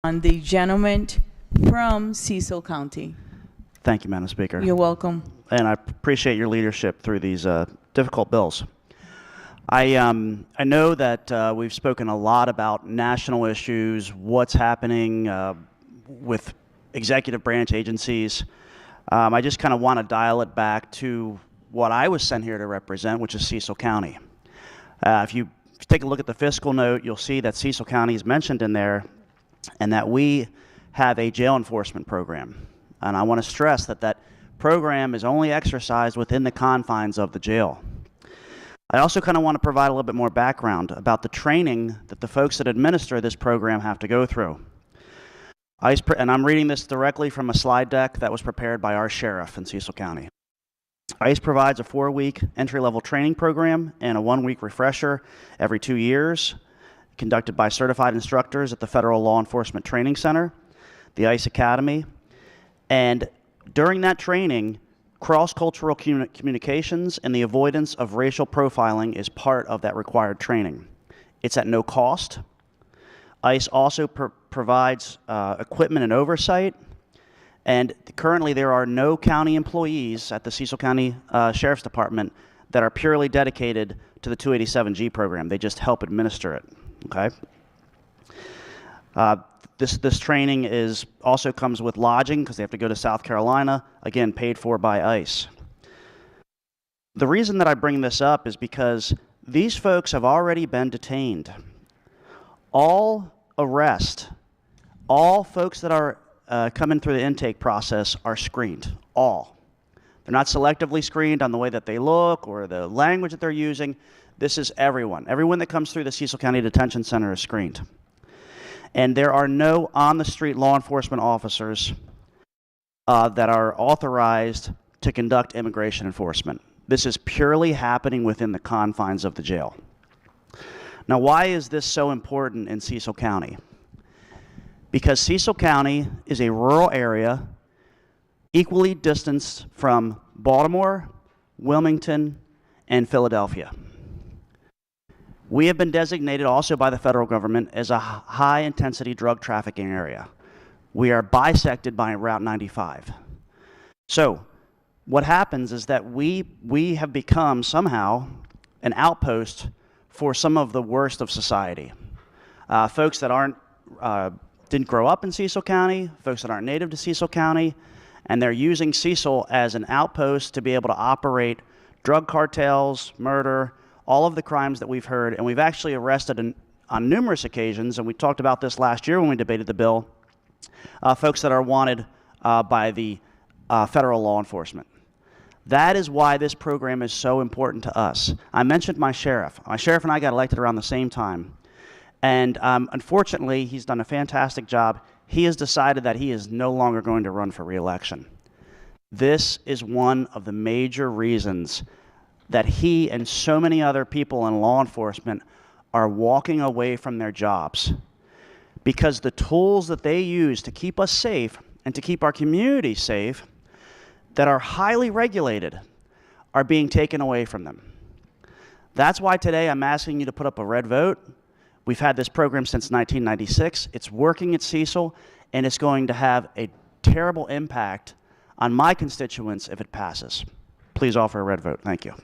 on the gentleman from Cecil County. Thank you, Madam Speaker. You're welcome. And I appreciate your leadership through these difficult bills. I know that we've spoken a lot about national issues, what's happening with executive branch agencies. I just kind of want to dial it back to what I was sent here to represent, which is Cecil County. If you take a look at the fiscal note, you'll see that Cecil County is mentioned in there and that we have a jail enforcement program. And I want to stress that that program is only exercised within the confines of the jail. I also kind of want to provide a little bit more background about the training that the folks that administer this program have to go through. And I'm reading this directly from a slide deck that was prepared by our sheriff in Cecil County. ICE provides a 4-week entry-level training program and a 1-week refresher every 2 years, conducted by certified instructors at the Federal Law Enforcement Training Center, the ICE Academy. And during that training, cross-cultural communications and the avoidance of racial profiling is part of that required training. It's at no cost. ICE also provides equipment and oversight. And currently there are no county employees at the Cecil County Sheriff's Department that are purely dedicated to the 287G program. They just help administer it, okay? This training also comes with lodging because they have to go to South Carolina, again, paid for by ICE. The reason that I bring this up is because these folks have already been detained. All arrests, all folks that are coming through the intake process are screened, all. They're not selectively screened on the way that they look or the language that they're using. This is everyone. Everyone that comes through the Cecil County Detention Center is screened. And there are no on-the-street law enforcement officers that are authorized to conduct immigration enforcement. This is purely happening within the confines of the jail. Now, why is this so important in Cecil County? Because Cecil County is a rural area equally distanced from Baltimore, Wilmington, and Philadelphia. We have been designated also by the federal government as a high-intensity drug trafficking area. We are bisected by Route 95. So what happens is that we have become somehow an outpost for some of the worst of society. Folks that didn't grow up in Cecil County, folks that aren't native to Cecil County, and they're using Cecil as an outpost to be able to operate drug cartels, murder, all of the crimes that we've heard, and we've actually arrested on numerous occasions, and we talked about this last year when we debated the bill, folks that are wanted by the federal law enforcement. That is why this program is so important to us. I mentioned my sheriff. My sheriff and I got elected around the same time. And unfortunately, he's done a fantastic job. He has decided that he is no longer going to run for re-election. This is one of the major reasons that he and so many other people in law enforcement are walking away from their jobs. Because the tools that they use to keep us safe and to keep our community safe that are highly regulated are being taken away from them. That's why today I'm asking you to put up a red vote. We've had this program since 1996. It's working at Cecil, and it's going to have a terrible impact on my constituents if it passes. Please offer a red vote. Thank you.